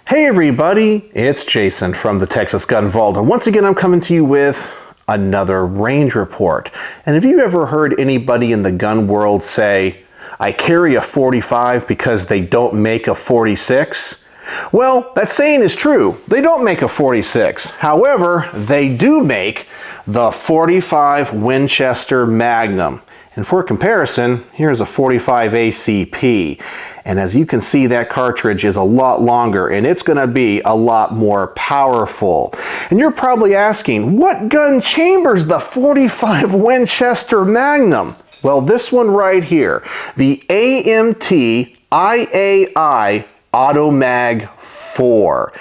Hey everybody, it's Jason from the Texas Gun Vault, and once again I'm coming to you with another range report. And have you ever heard anybody in the gun world say, I carry a 45 because they don't make a 46? Well, that saying is true. They don't make a 46. However, they do make the 45 Winchester Magnum. And for comparison, here's a 45 ACP. And as you can see, that cartridge is a lot longer and it's going to be a lot more powerful. And you're probably asking, what gun chambers the 45 Winchester Magnum? Well, this one right here, the AMT IAI Automag IV.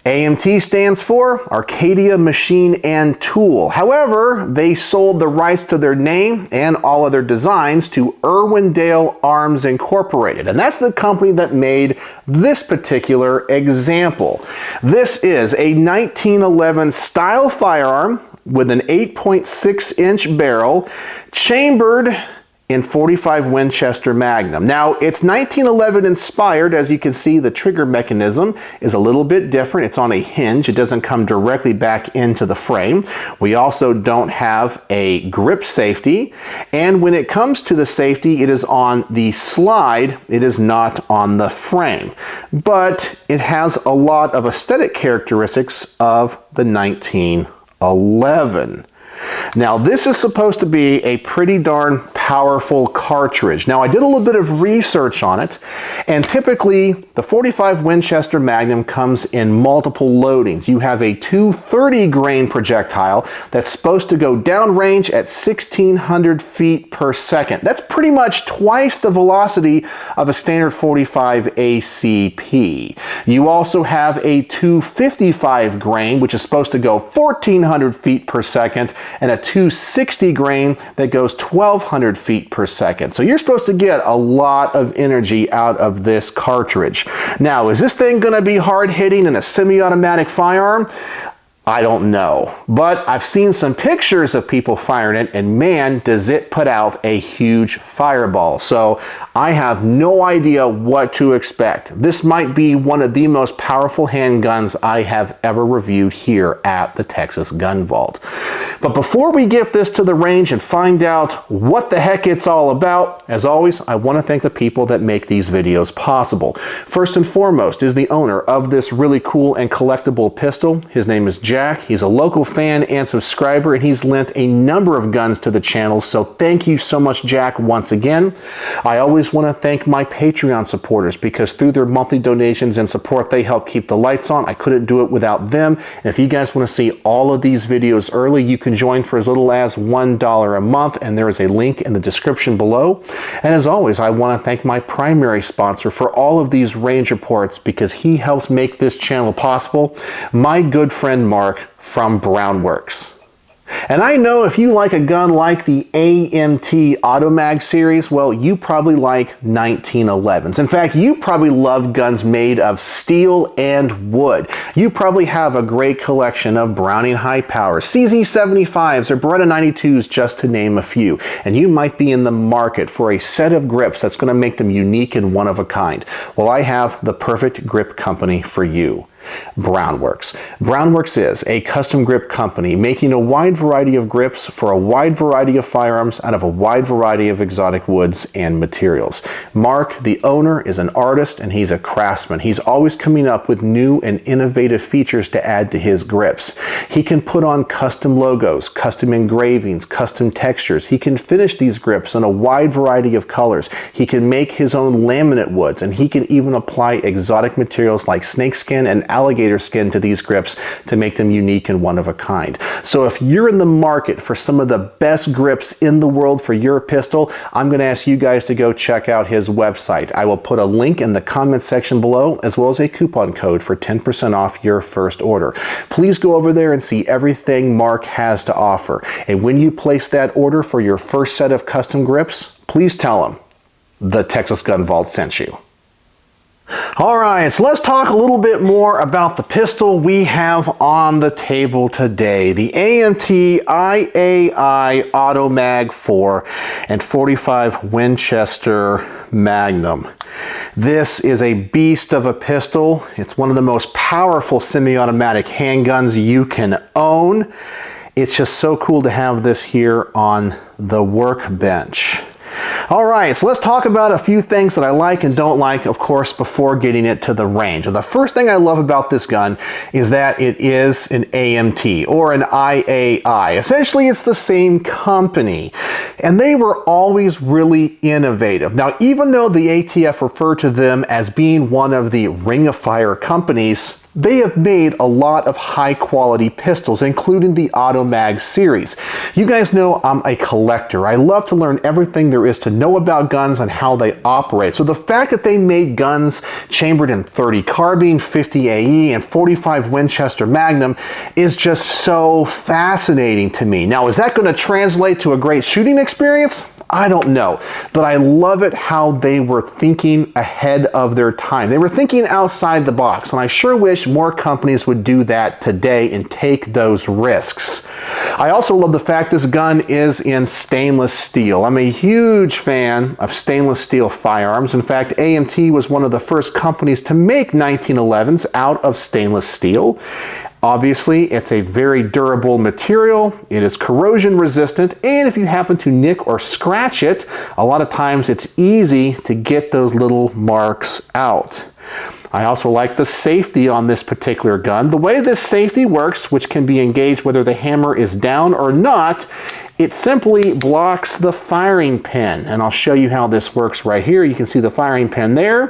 AMT stands for Arcadia Machine and Tool. However, they sold the rights to their name and all of their designs to Irwindale Arms Incorporated. And that's the company that made this particular example. This is a 1911 style firearm with an 8.6-inch barrel chambered in 45 Winchester Magnum. Now, it's 1911 inspired. As you can see, the trigger mechanism is a little bit different. It's on a hinge. It doesn't come directly back into the frame. We also don't have a grip safety. And when it comes to the safety, it is on the slide. It is not on the frame. But it has a lot of aesthetic characteristics of the 1911. Now, this is supposed to be a pretty darn powerful cartridge. Now, I did a little bit of research on it, and typically the 45 Winchester Magnum comes in multiple loadings. You have a 230 grain projectile that's supposed to go downrange at 1,600 feet per second. That's pretty much twice the velocity of a standard 45 ACP. You also have a 255 grain, which is supposed to go 1,400 feet per second, and a 260 grain that goes 1,200 feet per second. So you're supposed to get a lot of energy out of this cartridge. Now, is this thing going to be hard hitting in a semi-automatic firearm? I don't know, but I've seen some pictures of people firing it, and man, does it put out a huge fireball. So I have no idea what to expect. This might be one of the most powerful handguns I have ever reviewed here at the Texas Gun Vault. But before we get this to the range and find out what the heck it's all about, as always, I want to thank the people that make these videos possible. First and foremost is the owner of this really cool and collectible pistol. His name is Jack. He's a local fan and subscriber, and he's lent a number of guns to the channel, so thank you so much, Jack, once again. I always want to thank my Patreon supporters, because through their monthly donations and support, they help keep the lights on. I couldn't do it without them. And if you guys want to see all of these videos early, you can join for as little as $1 a month, and there is a link in the description below. And as always, I want to thank my primary sponsor for all of these range reports, because he helps make this channel possible, my good friend Mark from Brownworks. And I know if you like a gun like the AMT Automag series, well, you probably like 1911s. In fact, you probably love guns made of steel and wood. You probably have a great collection of Browning high power, CZ75s, or Beretta 92s, just to name a few. And you might be in the market for a set of grips that's going to make them unique and one of a kind. Well, I have the perfect grip company for you. Brownworks. Brownworks is a custom grip company making a wide variety of grips for a wide variety of firearms out of a wide variety of exotic woods and materials. Mark, the owner, is an artist and he's a craftsman. He's always coming up with new and innovative features to add to his grips. He can put on custom logos, custom engravings, custom textures. He can finish these grips in a wide variety of colors. He can make his own laminate woods, and he can even apply exotic materials like snakeskin and alligator skin to these grips to make them unique and one of a kind. So if you're in the market for some of the best grips in the world for your pistol, I'm going to ask you guys to go check out his website. I will put a link in the comment section below, as well as a coupon code for 10% off your first order. Please go over there and see everything Mark has to offer. And when you place that order for your first set of custom grips, please tell him the Texas Gun Vault sent you. All right, so let's talk a little bit more about the pistol we have on the table today. The AMT IAI Automag IV and 45 Winchester Magnum. This is a beast of a pistol. It's one of the most powerful semi-automatic handguns you can own. It's just so cool to have this here on the workbench. All right, so let's talk about a few things that I like and don't like, of course, before getting it to the range. And the first thing I love about this gun is that it is an AMT or an IAI. Essentially, it's the same company, and they were always really innovative. Now, even though the ATF referred to them as being one of the Ring of Fire companies, they have made a lot of high quality pistols, including the Automag series. You guys know I'm a collector. I love to learn everything there is to know about guns and how they operate. So the fact that they made guns chambered in .30 carbine, 50 AE, and 45 Winchester Magnum is just so fascinating to me. Now, is that going to translate to a great shooting experience? I don't know, but I love it how they were thinking ahead of their time. They were thinking outside the box, and I sure wish more companies would do that today and take those risks. I also love the fact this gun is in stainless steel. I'm a huge fan of stainless steel firearms. In fact, AMT was one of the first companies to make 1911s out of stainless steel. Obviously, it's a very durable material, it is corrosion resistant, and if you happen to nick or scratch it, a lot of times it's easy to get those little marks out. I also like the safety on this particular gun. The way this safety works, which can be engaged whether the hammer is down or not, it simply blocks the firing pin. And I'll show you how this works right here. You can see the firing pin there.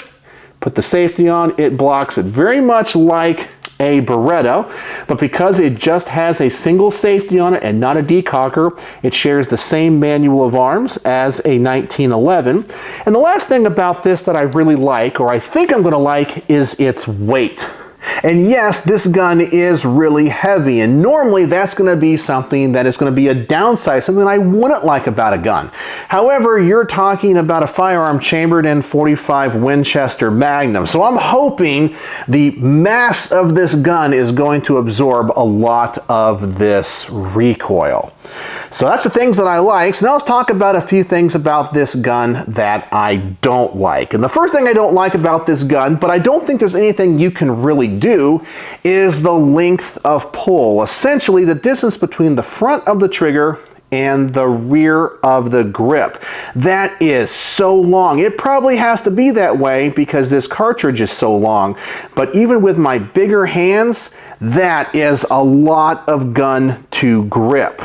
Put the safety on, it blocks it very much like a Beretta, but because it just has a single safety on it and not a decocker, it shares the same manual of arms as a 1911. And the last thing about this that I really like, or I think I'm going to like, is its weight. And yes, this gun is really heavy, and normally that's going to be something that is going to be a downside, something I wouldn't like about a gun. However, you're talking about a firearm chambered in .45 Winchester Magnum, so I'm hoping the mass of this gun is going to absorb a lot of this recoil. So that's the things that I like. So now let's talk about a few things about this gun that I don't like. And the first thing I don't like about this gun, but I don't think there's anything you can really do, is the length of pull. Essentially, the distance between the front of the trigger and the rear of the grip. That is so long. It probably has to be that way because this cartridge is so long. But even with my bigger hands, that is a lot of gun to grip.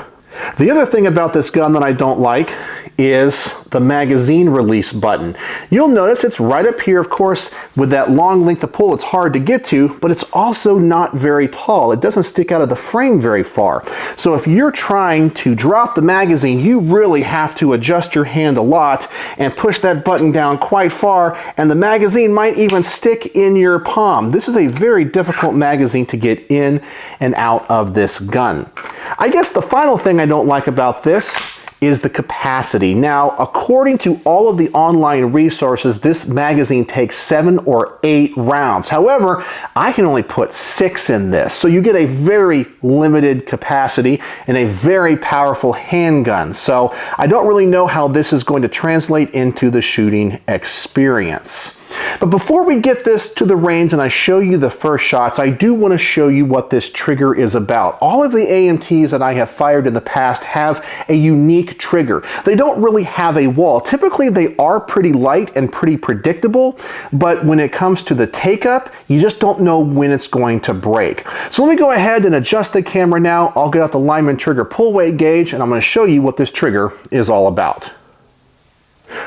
The other thing about this gun that I don't like is the magazine release button. You'll notice it's right up here. Of course, with that long length of pull, it's hard to get to, but it's also not very tall. It doesn't stick out of the frame very far. So if you're trying to drop the magazine, you really have to adjust your hand a lot and push that button down quite far, and the magazine might even stick in your palm. This is a very difficult magazine to get in and out of this gun. I guess the final thing I don't like about this is the capacity. Now, according to all of the online resources, this magazine takes 7 or 8 rounds. However, I can only put 6 in this. So you get a very limited capacity and a very powerful handgun. So I don't really know how this is going to translate into the shooting experience. But before we get this to the range and I show you the first shots, I do want to show you what this trigger is about. All of the AMTs that I have fired in the past have a unique trigger. They don't really have a wall. Typically they are pretty light and pretty predictable, but when it comes to the take-up, you just don't know when it's going to break. So let me go ahead and adjust the camera now. I'll get out the Lyman trigger pull weight gauge and I'm going to show you what this trigger is all about.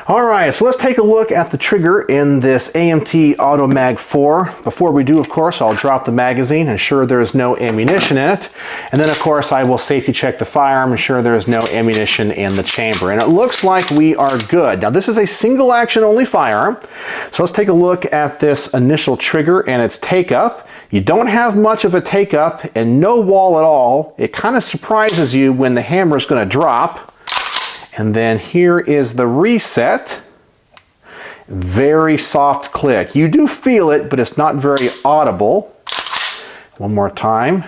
Alright, so let's take a look at the trigger in this AMT Automag IV. Before we do, of course, I'll drop the magazine, ensure there is no ammunition in it. And then, of course, I will safety check the firearm, ensure there is no ammunition in the chamber. And it looks like we are good. Now, this is a single action only firearm. So let's take a look at this initial trigger and its take-up. You don't have much of a take-up and no wall at all. It kind of surprises you when the hammer is going to drop. And then here is the reset. Very soft click. You do feel it, but it's not very audible. One more time.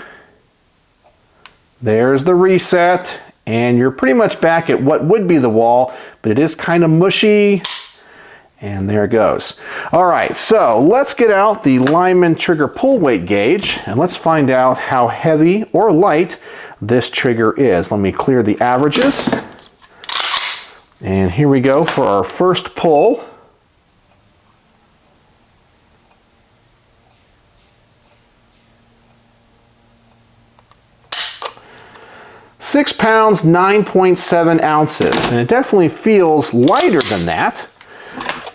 There's the reset, and you're pretty much back at what would be the wall, but it is kind of mushy. And there it goes. All right, so let's get out the Lyman trigger pull weight gauge, and let's find out how heavy or light this trigger is. Let me clear the averages. And here we go for our first pull. £6, 9.7 ounces, and it definitely feels lighter than that,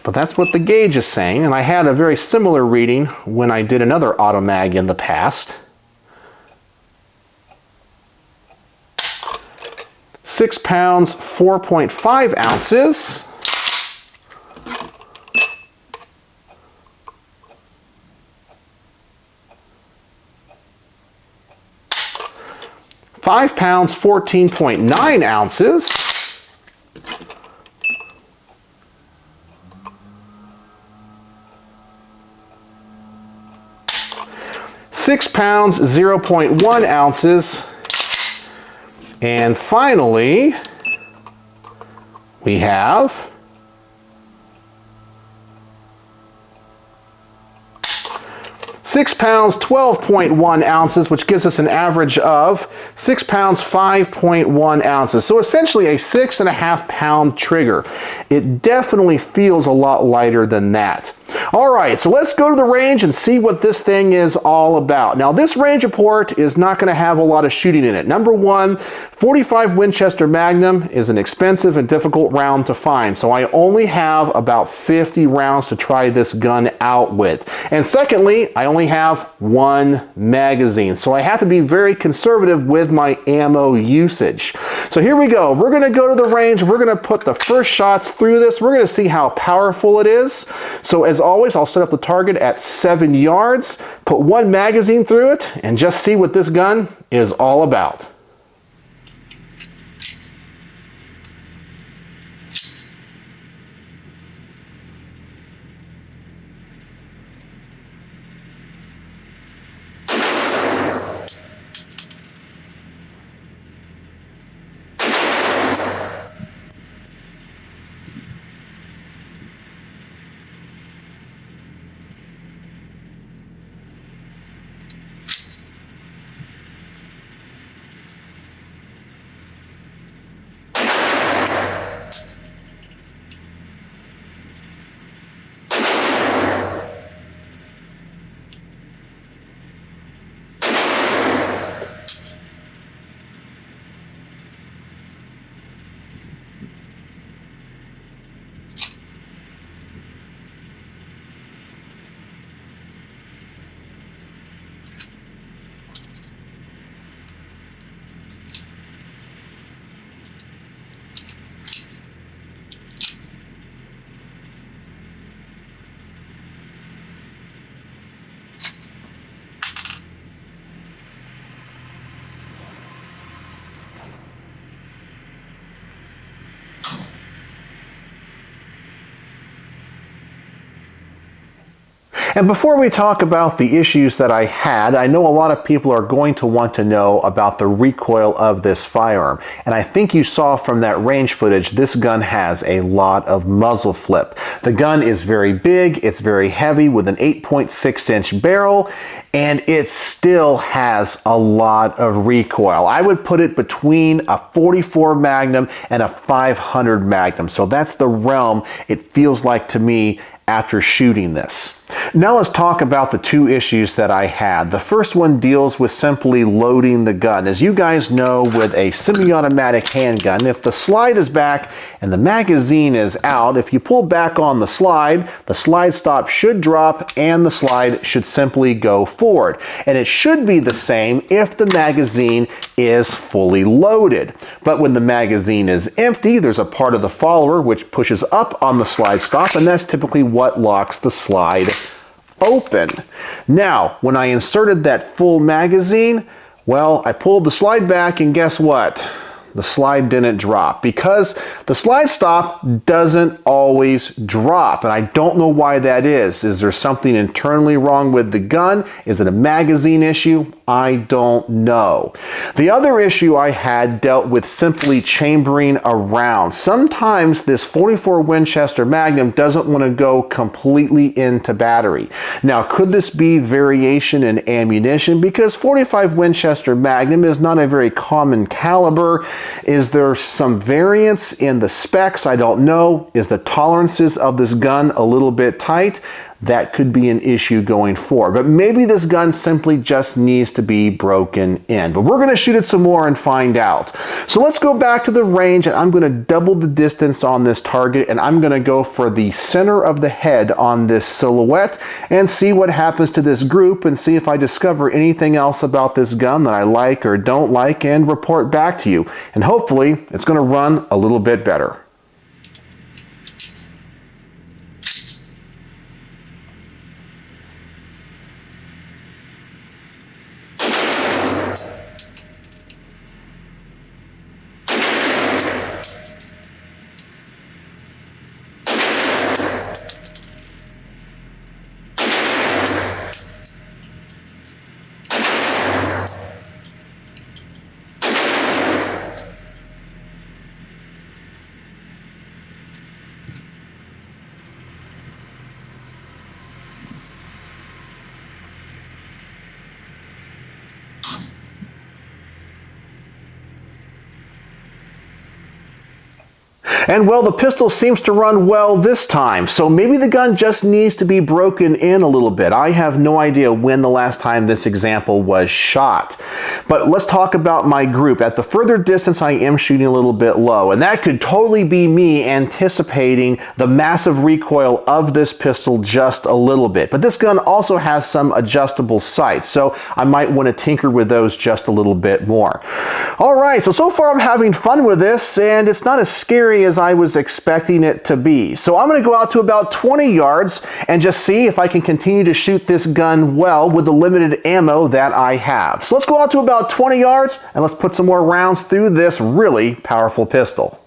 but that's what the gauge is saying, and I had a very similar reading when I did another Automag in the past. 6 pounds, 4.5 ounces. £5, 14.9 ounces. £6, 0.1 ounces. And finally, we have £6, 12.1 ounces, which gives us an average of £6, 5.1 ounces. So essentially a 6.5 pound trigger. It definitely feels a lot lighter than that. All right, so let's go to the range and see what this thing is all about. Now, this range report is not going to have a lot of shooting in it. Number one, 45 Winchester Magnum is an expensive and difficult round to find, so I only have about 50 rounds to try this gun out with. And secondly, I only have one magazine, so I have to be very conservative with my ammo usage. So here we go. We're going to go to the range. We're going to put the first shots through this. We're going to see how powerful it is. So as always, I'll set up the target at 7 yards, put one magazine through it, and just see what this gun is all about. And before we talk about the issues that I had, I know a lot of people are going to want to know about the recoil of this firearm. And I think you saw from that range footage, this gun has a lot of muzzle flip. The gun is very big, it's very heavy with an 8.6-inch barrel, and it still has a lot of recoil. I would put it between a 44 Magnum and a 500 Magnum. So that's the realm it feels like to me after shooting this. Now let's talk about the two issues that I had. The first one deals with simply loading the gun. As you guys know, with a semi-automatic handgun, if the slide is back and the magazine is out, if you pull back on the slide stop should drop and the slide should simply go forward. And it should be the same if the magazine is fully loaded. But when the magazine is empty, there's a part of the follower which pushes up on the slide stop, and that's typically what locks the slide open. Now, when I inserted that full magazine, well, I pulled the slide back and guess what? the slide didn't drop, because the slide stop doesn't always drop, and I don't know why that is. Is there something internally wrong with the gun? Is it a magazine issue? I don't know. The other issue I had dealt with simply chambering a round. Sometimes this 44 Winchester Magnum doesn't want to go completely into battery. Now, could this be variation in ammunition? Because 45 Winchester Magnum is not a very common caliber. Is there some variance in the specs? I don't know. Is the tolerances of this gun a little bit tight? That could be an issue going forward. But maybe this gun simply just needs to be broken in. But we're going to shoot it some more and find out. So let's go back to the range, and I'm going to double the distance on this target, and I'm going to go for the center of the head on this silhouette and see what happens to this group and see if I discover anything else about this gun that I like or don't like, and report back to you. And hopefully it's going to run a little bit better. And well, the pistol seems to run well this time, so maybe the gun just needs to be broken in a little bit. I have no idea when the last time this example was shot. But let's talk about my group. At the further distance, I am shooting a little bit low, and that could totally be me anticipating the massive recoil of this pistol just a little bit. But this gun also has some adjustable sights, so I might want to tinker with those just a little bit more. All right, so far I'm having fun with this, and it's not as scary as I was expecting it to be. So I'm going to go out to about 20 yards and just see if I can continue to shoot this gun well with the limited ammo that I have. So let's go out to about 20 yards and let's put some more rounds through this really powerful pistol.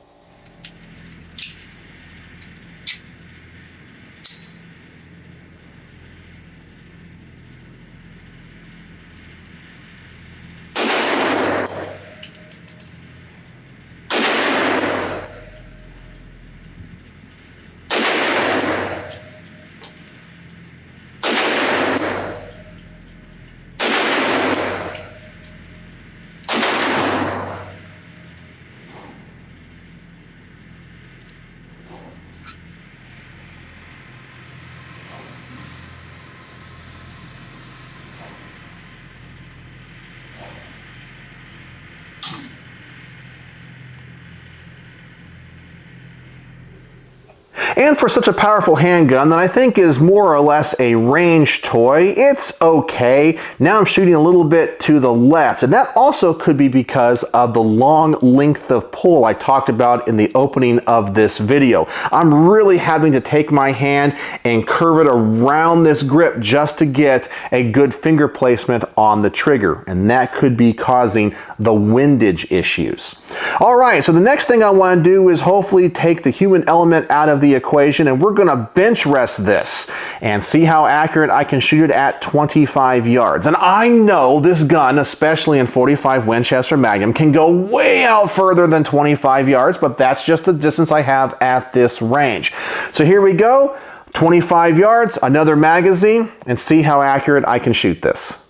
And for such a powerful handgun that I think is more or less a range toy, it's okay. Now I'm shooting a little bit to the left, and that also could be because of the long length of pull I talked about in the opening of this video. I'm really having to take my hand and curve it around this grip just to get a good finger placement on the trigger, and that could be causing the windage issues. All right, so the next thing I want to do is hopefully take the human element out of the equation, and we're going to bench rest this and see how accurate I can shoot it at 25 yards. And I know this gun, especially in 45 Winchester Magnum, can go way out further than 25 yards, but that's just the distance I have at this range. So here we go, 25 yards, another magazine, and see how accurate I can shoot this.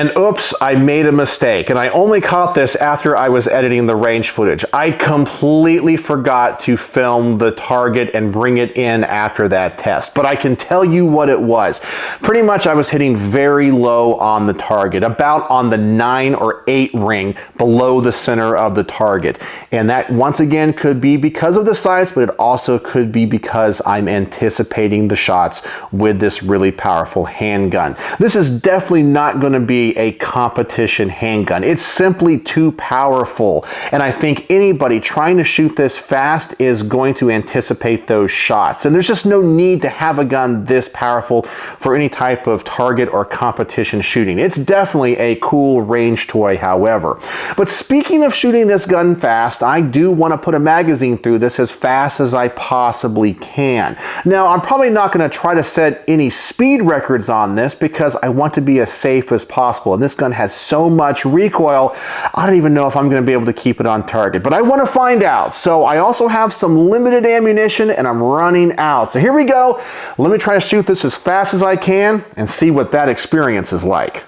And oops, I made a mistake, and I only caught this after I was editing the range footage. I completely forgot to film the target and bring it in after that test, but I can tell you what it was. Pretty much I was hitting very low on the target, about on the 9 or 8 ring below the center of the target. And that once again could be because of the sights, but it also could be because I'm anticipating the shots with this really powerful handgun. This is definitely not going to be a competition handgun. It's simply too powerful, and I think anybody trying to shoot this fast is going to anticipate those shots. And there's just no need to have a gun this powerful for any type of target or competition shooting. It's definitely a cool range toy, however. But speaking of shooting this gun fast, I do want to put a magazine through this as fast as I possibly can. Now, I'm probably not going to try to set any speed records on this because I want to be as safe as possible. And this gun has so much recoil, I don't even know if I'm going to be able to keep it on target. But I want to find out. So I also have some limited ammunition and I'm running out. So here we go. Let me try to shoot this as fast as I can and see what that experience is like.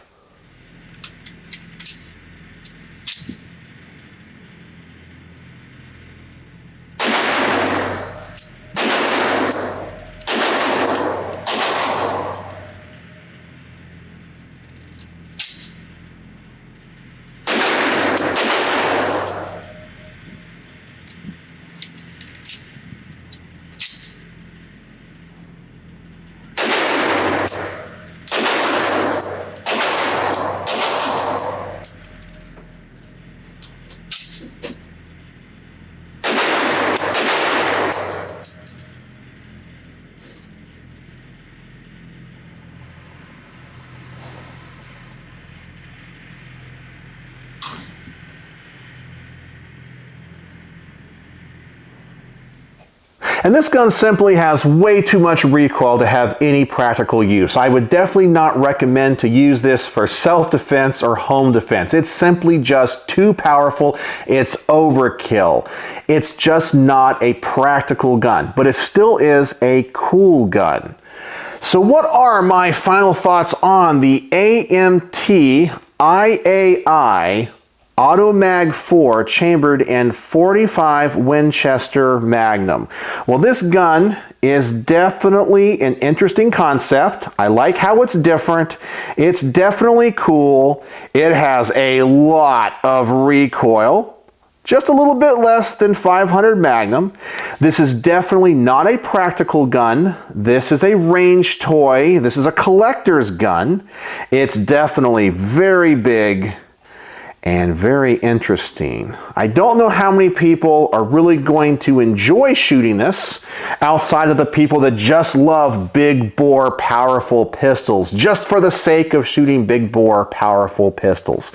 And this gun simply has way too much recoil to have any practical use. I would definitely not recommend to use this for self-defense or home defense. It's simply just too powerful. It's overkill. It's just not a practical gun, but it still is a cool gun. So what are my final thoughts on the AMT IAI Automag IV chambered in .45 Winchester Magnum? Well, this gun is definitely an interesting concept. I like how it's different. It's definitely cool. It has a lot of recoil. Just a little bit less than 500 Magnum. This is definitely not a practical gun. This is a range toy. This is a collector's gun. It's definitely very big and very interesting. I don't know how many people are really going to enjoy shooting this outside of the people that just love big bore powerful pistols just for the sake of shooting big bore powerful pistols.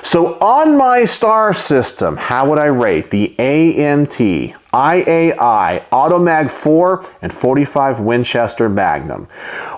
So on my star system, how would I rate the AMT IAI Automag IV and .45 Winchester Magnum?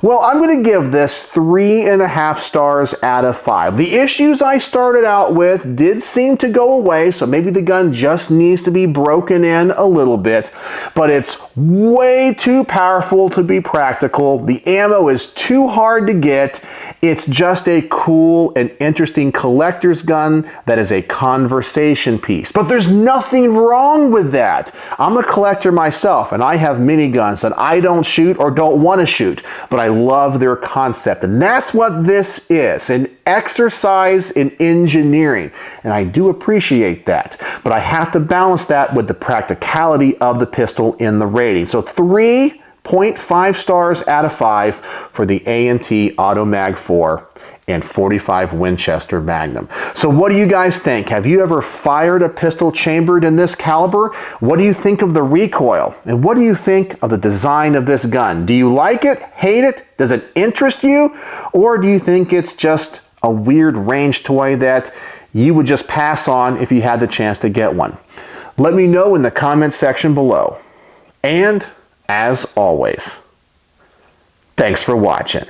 Well, I'm going to give this 3.5 stars out of 5. The issues I started out with did seem to go away, so maybe the gun just needs to be broken in a little bit, but it's way too powerful to be practical. The ammo is too hard to get. It's just a cool and interesting collector's gun that is a conversation piece. But there's nothing wrong with that. I'm a collector myself, and I have miniguns that I don't shoot or don't want to shoot, but I love their concept. And that's what this is, an exercise in engineering. And I do appreciate that. But I have to balance that with the practicality of the pistol in the rating. So 3.5 stars out of 5 for the AMT Automag IV and .45 Winchester Magnum. So what do you guys think? Have you ever fired a pistol chambered in this caliber? What do you think of the recoil? And what do you think of the design of this gun? Do you like it? Hate it? Does it interest you? Or do you think it's just a weird range toy that you would just pass on if you had the chance to get one? Let me know in the comment section below. And as always, thanks for watching.